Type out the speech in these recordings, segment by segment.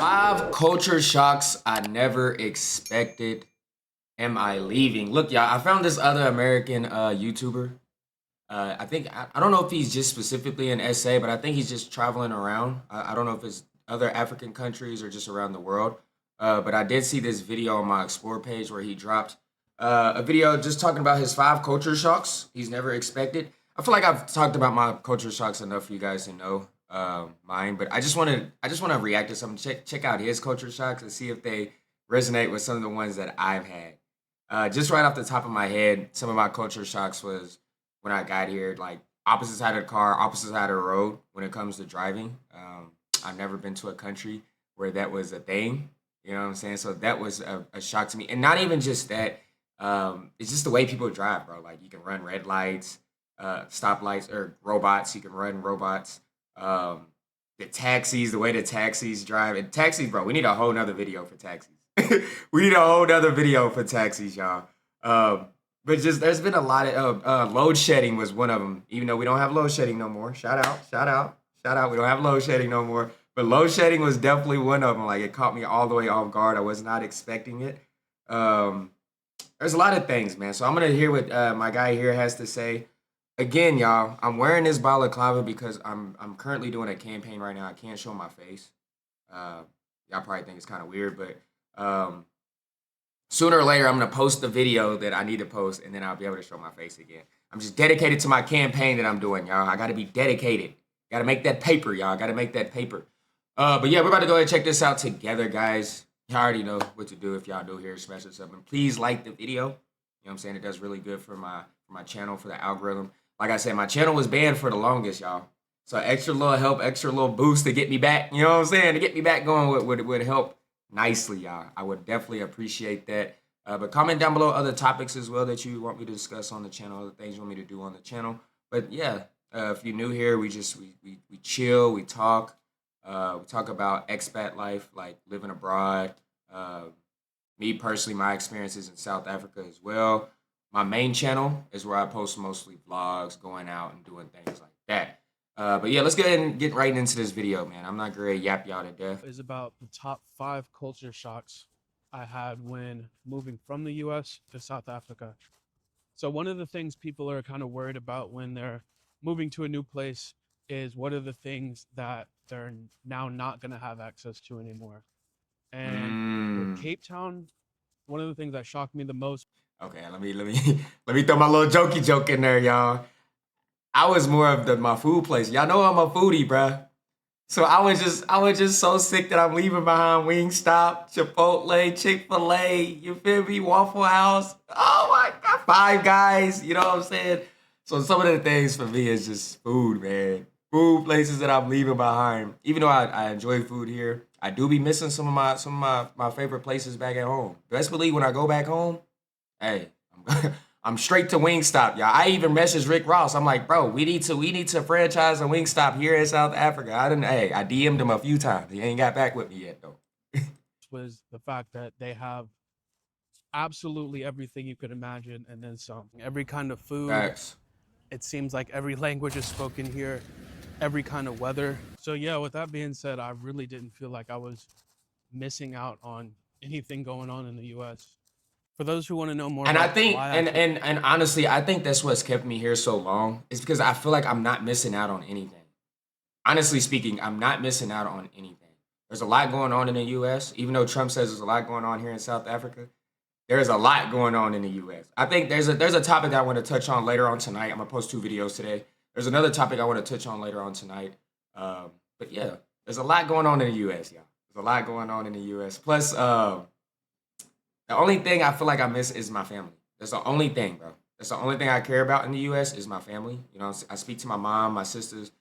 5 culture shocks I never expected. Am I leaving? Look, y'all, I found this other American YouTuber. I don't know if he's just specifically in SA, but I think he's just traveling around. I don't know if it's other African countries or just around the world. But I did see this video on my Explore page where he dropped a video just talking about his 5 culture shocks he's never expected. I feel like I've talked about my culture shocks enough for you guys to know mine, but I just want to react to some check out his culture shocks and see if they resonate with some of the ones that I've had. Just right off the top of my head, some of my culture shocks was when I got here, like opposite side of the car, opposite side of the road when it comes to driving. I've never been to a country where that was a thing. You know what I'm saying? So that was a shock to me. And not even just that, it's just the way people drive, bro. Like you can run red lights, stoplights, or robots. You can run robots. Um, the taxis, the way the taxis drive. And taxis, bro, we need a whole nother video for taxis. We need a whole nother video for taxis, y'all. But just there's been a lot of load shedding was one of them. Even though we don't have load shedding no more. Shout out, shout out, shout out. We don't have load shedding no more. But load shedding was definitely one of them. Like it caught me all the way off guard. I was not expecting it. Um, there's a lot of things, man. So I'm gonna hear what my guy here has to say. Again, y'all, I'm wearing this balaclava because I'm currently doing a campaign right now. I can't show my face. Uh, y'all probably think it's kind of weird, but sooner or later, I'm gonna post the video that I need to post, and then I'll be able to show my face again. I'm just dedicated to my campaign that I'm doing, y'all. I gotta be dedicated. Gotta make that paper, y'all. Gotta make that paper. But yeah, we're about to go ahead and check this out together, guys. Y'all already know what to do if y'all new here. Smash this up and please like the video. You know what I'm saying? It does really good for my channel, for the algorithm. Like I said, my channel was banned for the longest, y'all. So extra little help, extra little boost to get me back. You know what I'm saying? To get me back going would help nicely, y'all. I would definitely appreciate that. But comment down below other topics as well that you want me to discuss on the channel, other things you want me to do on the channel. But yeah, if you're new here, we chill, we talk about expat life, like living abroad. Uh, Me personally, my experiences in South Africa as well. My main channel is where I post mostly vlogs, going out and doing things like that. But yeah, let's go ahead and get right into this video, man. I'm not gonna yap y'all to death. Is about the top 5 culture shocks I had when moving from the US to South Africa. So one of the things people are kind of worried about when they're moving to a new place is what are the things that they're now not going to have access to anymore. And with Mm. Cape Town, one of the things that shocked me the most. Okay, let me let me throw my little jokey joke in there, y'all. I was more of my food place. Y'all know I'm a foodie, bruh. So I was just so sick that I'm leaving behind Wingstop, Chipotle, Chick-fil-A, you feel me, Waffle House. Oh my God, Five Guys, you know what I'm saying? So some of the things for me is just food, man. Food places that I'm leaving behind. Even though I enjoy food here, I do be missing some of my favorite places back at home. Best believe when I go back home, hey, I'm straight to Wingstop, y'all. I even messaged Rick Ross. I'm like, bro, we need to franchise a Wingstop here in South Africa. I DM'd him a few times. He ain't got back with me yet though. Was the fact that they have absolutely everything you could imagine and then some. Every kind of food. Facts. It seems like every language is spoken here, every kind of weather. So yeah, with that being said, I really didn't feel like I was missing out on anything going on in the US. For those who want to know more And I about think why I and honestly, I think that's what's kept me here so long. Is because I feel like I'm not missing out on anything. Honestly speaking, I'm not missing out on anything. There's a lot going on in the US, even though Trump says there's a lot going on here in South Africa. There's a lot going on in the US. I think there's a topic that I want to touch on later on tonight. I'm gonna post 2 videos today. There's another topic I want to touch on later on tonight. But yeah, there's a lot going on in the US, y'all. There's a lot going on in the US. Plus, the only thing I feel like I miss is my family. That's the only thing, bro. That's the only thing I care about in the US is my family. You know, I speak to my mom, my sisters.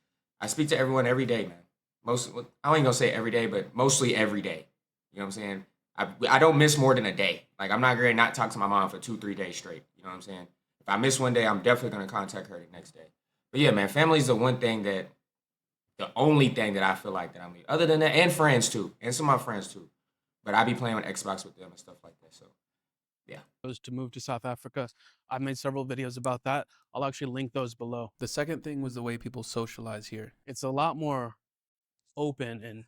I speak to everyone every day, man. Most, I ain't gonna say every day, but mostly every day. You know what I'm saying? I don't miss more than a day. Like I'm not gonna not talk to my mom for 2 3 days straight. You know what I'm saying? If I miss one day, I'm definitely gonna contact her the next day. But yeah, man, family's the only thing that I feel like that I'm leaving. Other than that, and friends too, and some of my friends too. But I be playing on Xbox with them and stuff like that. So yeah. chose to move to South Africa, I've made several videos about that. I'll actually link those below. The second thing was the way people socialize here. It's a lot more open and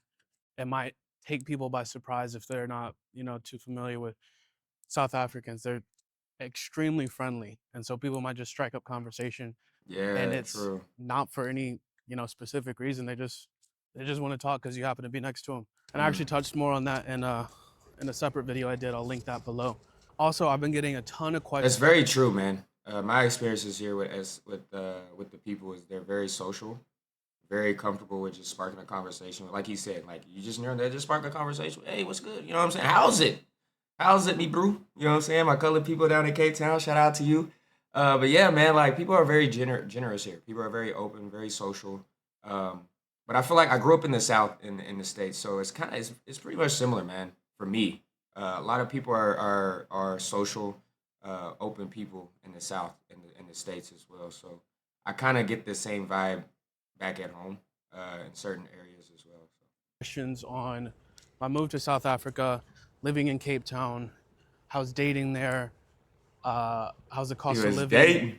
it might take people by surprise if they're not, too familiar with South Africans. They're extremely friendly, and so people might just strike up conversation, and Yeah, it's true. not for any specific reason. They just want to talk because you happen to be next to them. And I Mm. actually touched more on that in a separate video I did. I'll link that below. Also, I've been getting a ton of questions. That's very true, man. My experiences here with the people is they're very social, very comfortable with just sparking a conversation. Like you said, like you just near there, just spark a conversation. Hey, what's good? You know what I'm saying? How's it? How's it, me, bro? You know what I'm saying? My colored people down in Cape Town, shout out to you. But yeah, man, like people are very generous here. People are very open, very social. Um, but I feel like I grew up in the South in the States, so it's pretty much similar, man. For me, a lot of people are social, open people in the South in the States as well. So I kind of get the same vibe back at home in certain areas as well. So. Questions on my move to South Africa, living in Cape Town, how's dating there, how's the He cost of was living, dating.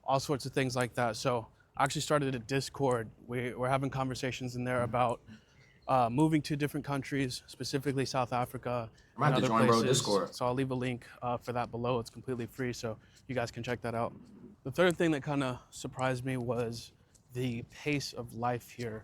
all sorts of things like that. So I actually started a Discord. We're having conversations in there about moving to different countries, specifically South Africa I'm and about to other join bro places. Discord. So I'll leave a link for that below. It's completely free, so you guys can check that out. The third thing that kind of surprised me was the pace of life here.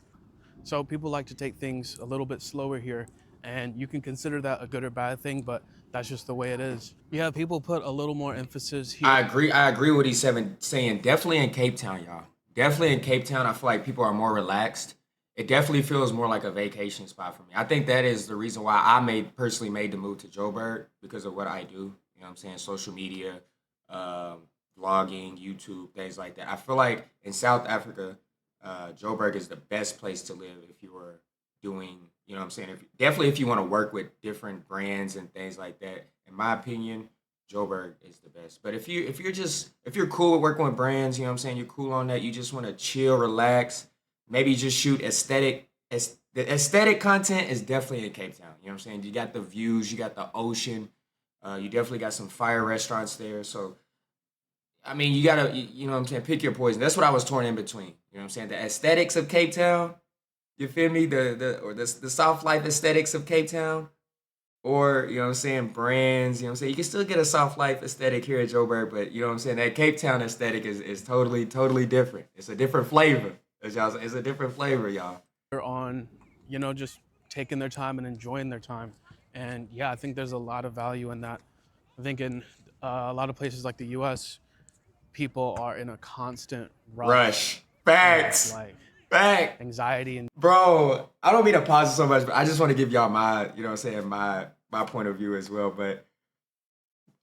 So people like to take things a little bit slower here, and you can consider that a good or bad thing, but that's just the way it is. Yeah, people put a little more emphasis here. I agree. I agree with what he's saying. Definitely in Cape Town, y'all. Definitely in Cape Town, I feel like people are more relaxed. It definitely feels more like a vacation spot for me. I think that is the reason why I personally made the move to Joburg because of what I do. You know what I'm saying? Social media, um, vlogging, YouTube, things like that. I feel like in South Africa, Joburg is the best place to live if you were doing, you know what I'm saying? Definitely if you want to work with different brands and things like that. In my opinion, Joburg is the best. But if you're cool with working with brands, you know what I'm saying, you're cool on that, you just want to chill, relax, maybe just shoot the aesthetic content is definitely in Cape Town. You know what I'm saying? You got the views, you got the ocean, you definitely got some fire restaurants there. So I mean, you gotta, you know what I'm saying, pick your poison. That's what I was torn in between. You know what I'm saying? The aesthetics of Cape Town, you feel me? The soft life aesthetics of Cape Town, or you know what I'm saying, brands. You know what I'm saying. You can still get a soft life aesthetic here at Joburg, but you know what I'm saying. That Cape Town aesthetic is totally different. It's a different flavor. It's a different flavor, y'all. They're on, just taking their time and enjoying their time. And yeah, I think there's a lot of value in that. I think in a lot of places like the US, people are in a constant rush Rush, of facts, like fact, anxiety and bro. I don't mean to pause it so much, but I just want to give y'all my, you know what I'm saying, my point of view as well. But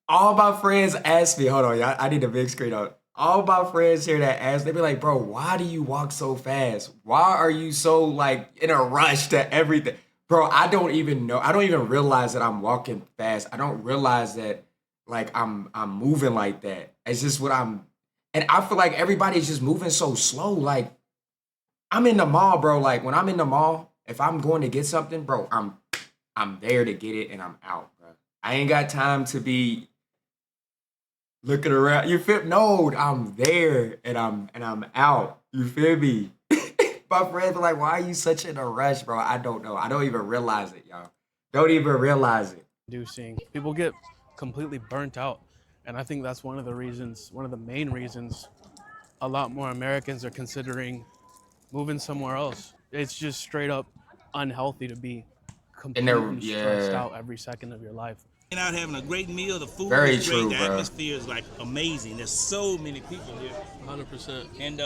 all my friends ask me, hold on, y'all, I need a big screen on. All my friends here that ask, they be like, bro, why do you walk so fast? Why are you so like in a rush to everything? Bro, I don't even know. I don't even realize that I'm walking fast. I don't realize that like I'm moving like that. It's just what I'm and I feel like everybody's just moving so slow. Like I'm in the mall, bro. Like when I'm in the mall, if I'm going to get something, bro, I'm there to get it and I'm out, bro. I ain't got time to be looking around. You feel no, I'm there and I'm out. You feel me? My friends be like, why are you such in a rush, bro? I don't know. I don't even realize it, y'all. Don't even realize it. inducing. People get completely burnt out. And I think that's one of the main reasons a lot more Americans are considering moving somewhere else. It's just straight up unhealthy to be And they're completely stressed yeah, out every second of your life. Out having a great meal. The food very is great. true, The bro. atmosphere is like amazing. There's so many people here. 100%. And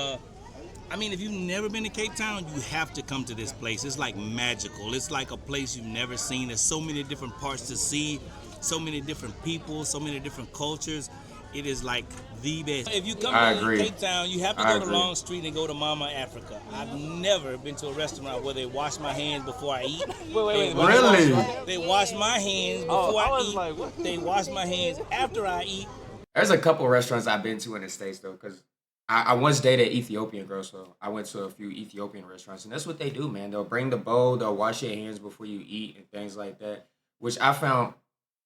I mean, if you've never been to Cape Town, you have to come to this place. It's like magical. It's like a place you've never seen. There's so many different parts to see, so many different people, so many different cultures. It is like the best. If you come I to agree. Cape Town, you have to I go to agree. Long Street and go to Mama Africa. I've never been to a restaurant where they wash my hands before I eat. Wait. Really? They wash my hands before I eat. They wash my hands after I eat. There's a couple restaurants I've been to in the States though, because I once dated an Ethiopian girl, so I went to a few Ethiopian restaurants, and that's what they do, man. They'll bring the bowl, they'll wash your hands before you eat, and things like that, which I found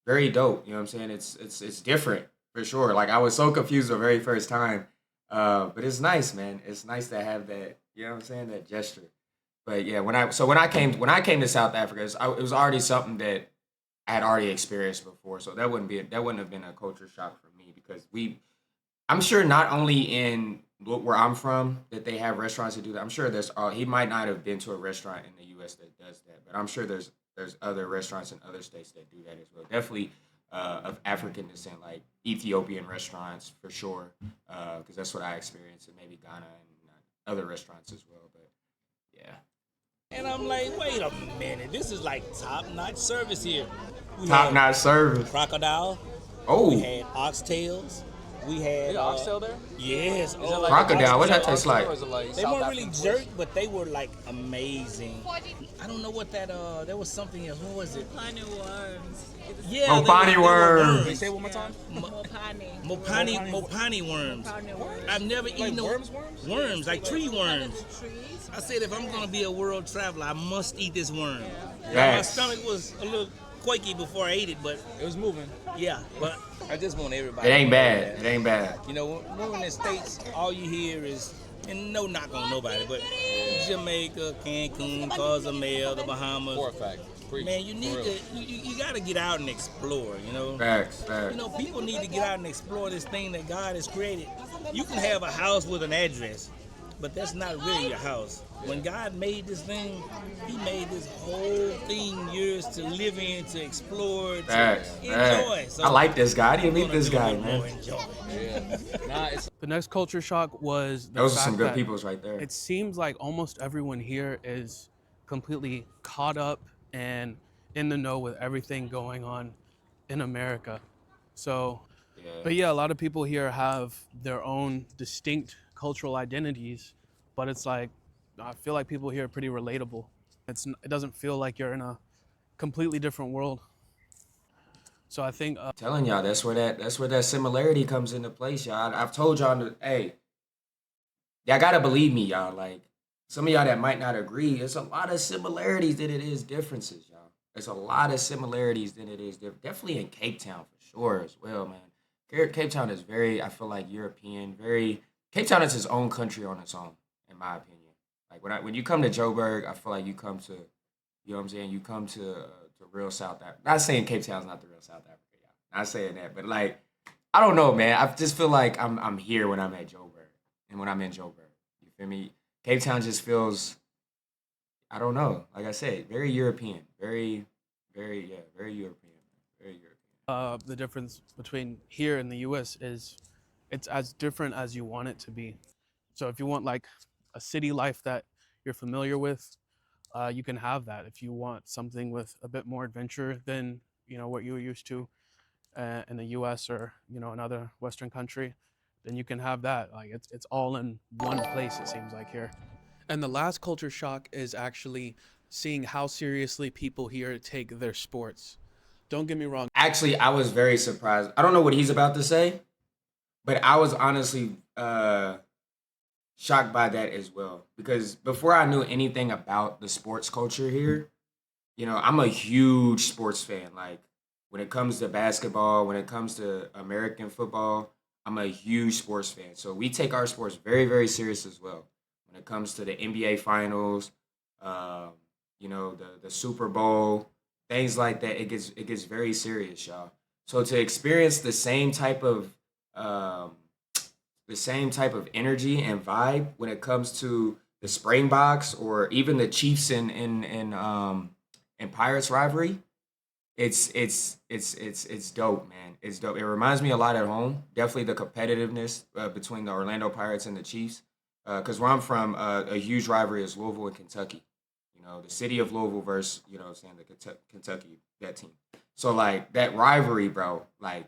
very dope. You know what I'm saying? It's different for sure. Like I was so confused the very first time, but it's nice, man. It's nice to have that. You know what I'm saying? That gesture. But yeah, when I came to South Africa, it was already something that I had already experienced before, so that wouldn't have been a culture shock for me because I'm sure not only in where I'm from that they have restaurants that do that. I'm sure he might not have been to a restaurant in the U.S. that does that, but I'm sure there's other restaurants in other states that do that as well. Definitely of African descent, like Ethiopian restaurants for sure, because that's what I experienced, and maybe Ghana and other restaurants as well. But yeah, And I'm like, wait a minute, this is like top notch service here. We top had notch service. crocodile, we Oh, had oxtails, we had oxtail there? yes, Is it oh, like crocodile. What is it that taste oxtail like? or is it like they South weren't really African jerk, twist? but they were like amazing. I don't know what that there was something else. What was it? Honey worms. Yeah, Oh, Bonnie worms. Wait, say it one more time. Mopani worms. Worms. I've never eaten worms? worms, like tree worms. Trees. I said if I'm gonna be a world traveler, I must eat this worm. My Yes. stomach was a little quaky before I ate it, but It was moving. yeah. But I just want everybody. It ain't to know bad. that. It ain't bad. you know, when we're in the States, all you hear is, and no knock on nobody, but Jamaica, Cancun, Cozumel, the Bahamas. For a fact. Preach. Man, you need For to, real. you gotta get out and explore, you know. Facts, facts. You know, people need to get out and explore this thing that God has created. You can have a house with an address, but that's not really your house. When God made this thing, He made this whole thing yours to live in, to explore, to Facts, enjoy. facts. I like this guy. I didn't meet this guy, man. Enjoy. Yeah. Nah, it's The next culture shock was the Those are fact some good that peoples right there. it seems like almost everyone here is completely caught up and in the know with everything going on in America. So, but yeah, a lot of people here have their own distinct cultural identities, but it's like I feel like people here are pretty relatable. It doesn't feel like you're in a completely different world. So I think Telling y'all that's where that similarity comes into place, y'all. I've told y'all, hey, y'all gotta believe me, y'all. Like some of y'all that might not agree, it's a lot of similarities than it is differences, y'all. There's a lot of similarities than it is definitely in Cape Town for sure as well, man. Cape Town is very, I feel like European, very. Cape Town is its own country on its own, in my opinion. Like when you come to Joburg, I feel like you come to, you know what I'm saying? You come to real South Africa. Not saying Cape Town's not the real South Africa, y'all. Not saying that, but like I don't know, man. I just feel like I'm here when I'm at Joburg and when I'm in Joburg. You feel me? Cape Town just feels, I don't know. Like I said, very European, very European, very European. the difference between here and the US is it's as different as you want it to be. So if you want like a city life that you're familiar with, you can have that. If you want something with a bit more adventure than what you're used to in the US or another Western country, then you can have that. Like it's all in one place, it seems like here. And the last culture shock is actually seeing how seriously people here take their sports. Don't get me wrong. Actually, I was very surprised. I don't know what he's about to say, but I was honestly shocked by that as well. Because before I knew anything about the sports culture here, I'm a huge sports fan. Like when it comes to basketball, when it comes to American football, I'm a huge sports fan. So we take our sports very, very serious as well. When it comes to the NBA finals, um, the Super Bowl, things like that, it gets very serious, y'all. So to experience um, the same type of energy and vibe when it comes to the Springboks or even the Chiefs and Pirates rivalry, it's dope, man. It's dope. It reminds me a lot at home. Definitely the competitiveness between the Orlando Pirates and the Chiefs. Because where I'm from, a huge rivalry is Louisville and Kentucky. The city of Louisville versus saying the Kentucky, that team. So like that rivalry, bro. Like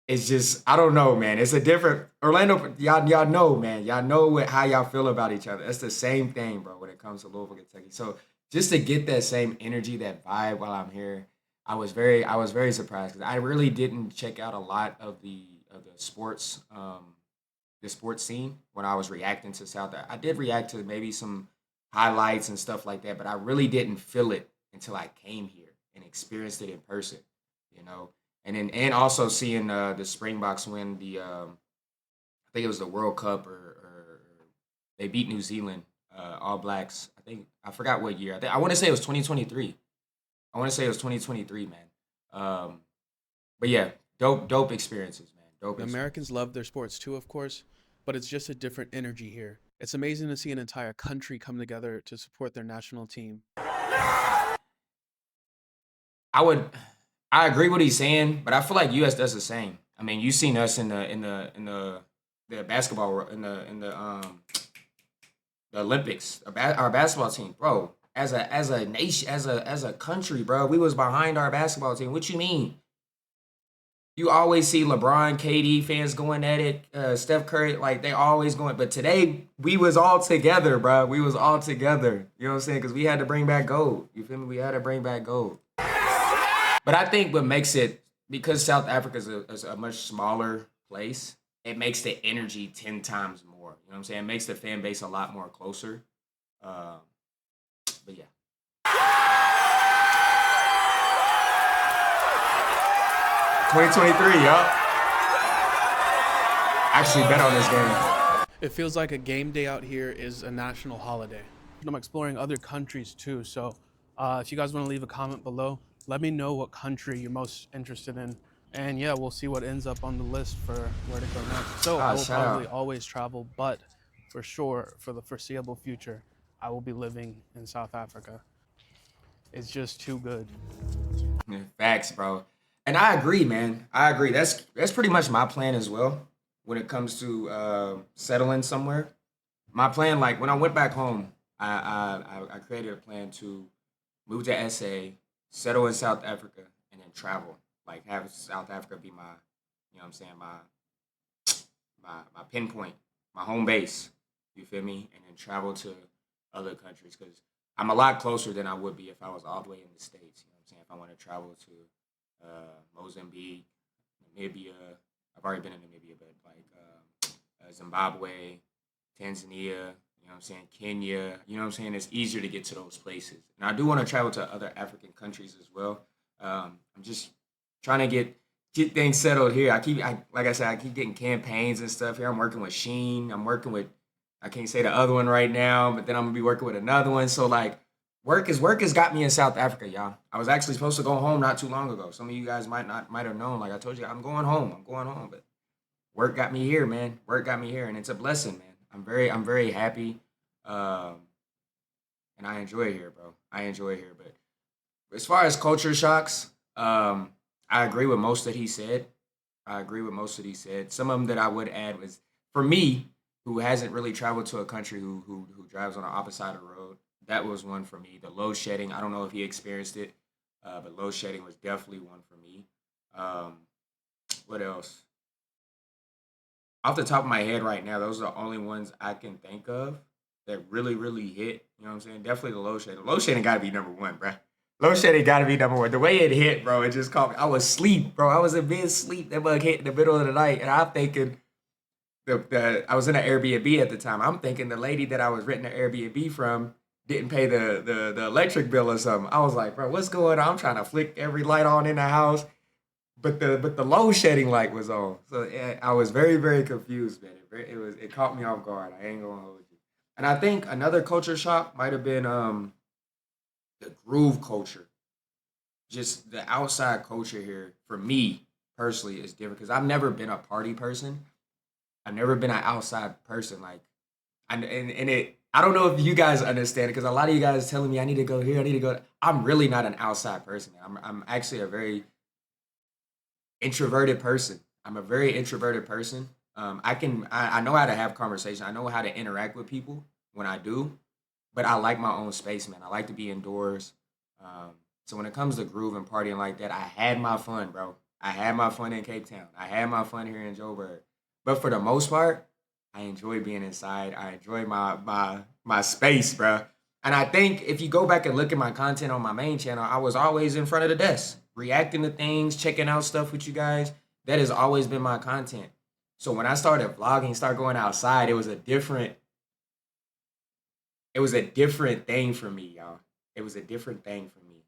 it's just I don't know, man. It's a different Orlando. Y'all know, man. Y'all know how y'all feel about each other. It's the same thing, bro. When it comes to Louisville, Kentucky. So just to get that same energy, that vibe while I'm here, I was very surprised because I really didn't check out a lot of the sports scene when I was reacting to South. I did react to maybe some highlights and stuff like that, but I really didn't feel it until I came here and experienced it in person. You know, and also seeing the Springboks win I think it was the World Cup or they beat New Zealand All Blacks. I think I forgot what year. I want to say it was 2023. I want to say it was 2023, man. Um, but yeah, dope experiences, man. Dope Americans experiences. love their sports too, of course, but it's just a different energy here. It's amazing to see an entire country come together to support their national team. I would, I agree what he's saying, but I feel like U.S. does the same. I mean, you seen us in the basketball the Olympics, our basketball team, bro. As a nation, as a country, bro, we was behind our basketball team. What you mean? You always see LeBron, KD fans going at it, Steph Curry, like they always going. But today we was all together, bro. We was all together. You know what I'm saying? Because we had to bring back gold. You feel me? We had to bring back gold. But I think what makes it, because South Africa is a much smaller place, it makes the energy 10 times more. You know what I'm saying? It makes the fan base a lot more closer. Um, but yeah. 2023, yup. Actually bet on this game. It feels like a game day out here is a national holiday. I'm exploring other countries too, so if you guys want to leave a comment below, let me know what country you're most interested in. And yeah, we'll see what ends up on the list for where to go next. So I will Shout probably out. always travel, but for sure, for the foreseeable future, I will be living in South Africa. It's just too good. Yeah, facts, bro. And I agree, man. I agree. That's pretty much my plan as well when it comes to settling somewhere. My plan, like when I went back home, I created a plan to move to SA, settle in South Africa, and then travel. Like have South Africa be my, you know what I'm saying, my pinpoint, my home base. You feel me? And then travel to other countries because I'm a lot closer than I would be if I was all the way in the States. You know what I'm saying? If I want to travel to Mozambique, Namibia, I've already been in Namibia, but like Zimbabwe, Tanzania, you know what I'm saying, Kenya, you know what I'm saying? It's easier to get to those places. And I do want to travel to other African countries as well. I'm just trying to get things settled here. Like I said, I keep getting campaigns and stuff here. I'm working with Sheen. I'm working with, I can't say the other one right now, but then I'm gonna be working with another one. So like, work has got me in South Africa, y'all. I was actually supposed to go home not too long ago. Some of you guys might have known. Like I told you, I'm going home. I'm going home, but work got me here, man. Work got me here, and it's a blessing, man. I'm very happy, um, and I enjoy it here, bro. I enjoy it here. But as far as culture shocks, I agree with most that he said. I agree with most that he said. Some of them that I would add was for me, who hasn't really traveled to a country who drives on the opposite side of the road. That was one for me. The load shedding. I don't know if he experienced it, but load shedding was definitely one for me. Um, what else? Off the top of my head right now, those are the only ones I can think of that really, really hit. You know what I'm saying? Definitely the load shedding. Load shedding got to be number one, bro. Load shedding got to be number one. The way it hit, bro, it just caught me. I was asleep, bro. I was in bed sleep. That bug hit in the middle of the night, and I'm thinking I was in an Airbnb at the time. I'm thinking the lady that I was renting the Airbnb from didn't pay the electric bill or something. I was like, bro, what's going on? I'm trying to flick every light on in the house, but the load shedding light was on. So yeah, I was very very confused, man. It caught me off guard. I ain't gonna hold you. And I think another culture shock might have been the groove culture. Just the outside culture here for me personally is different because I've never been a party person. I've never been an outside person. Like, and it. I don't know if you guys understand it because a lot of you guys telling me I need to go here, I need to go. I'm really not an outside person. I'm actually a very introverted person. I'm a very introverted person. I know how to have conversation. I know how to interact with people when I do, but I like my own space, man. I like to be indoors. So when it comes to groove and partying like that, I had my fun, bro. I had my fun in Cape Town. I had my fun here in Joburg. But for the most part, I enjoy being inside. I enjoy my space, bro. And I think if you go back and look at my content on my main channel, I was always in front of the desk, reacting to things, checking out stuff with you guys. That has always been my content. So when I started vlogging, start going outside, it was a different thing for me, y'all. It was a different thing for me.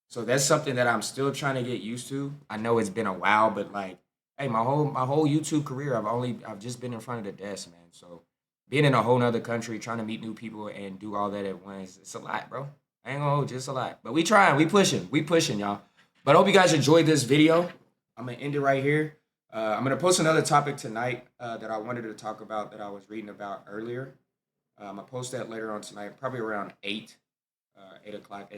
So that's something that I'm still trying to get used to. I know it's been a while, but like, hey, my whole YouTube career, I've just been in front of the desk, man. So being in a whole nother country, trying to meet new people and do all that at once, it's a lot, bro. I ain't gonna hold you, it's a lot. But we trying, we pushing, y'all. But I hope you guys enjoyed this video. I'm gonna end it right here. I'm gonna post another topic tonight that I wanted to talk about that I was reading about earlier. I'm gonna post that later on tonight, probably around 8 o'clock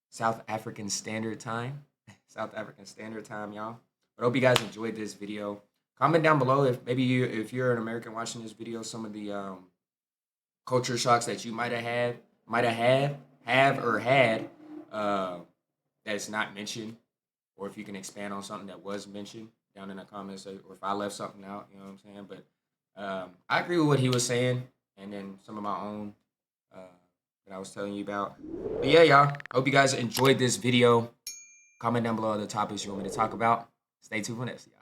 South African Standard Time. South African Standard Time, y'all. But I hope you guys enjoyed this video. Comment down below if you're an American watching this video, some of the culture shocks that you might have had that's not mentioned, or if you can expand on something that was mentioned down in the comments, or if I left something out, you know what I'm saying. But I agree with what he was saying, and then some of my own that I was telling you about. But yeah, y'all, hope you guys enjoyed this video. Comment down below the topics you want me to talk about. Stay tuned for next, y'all.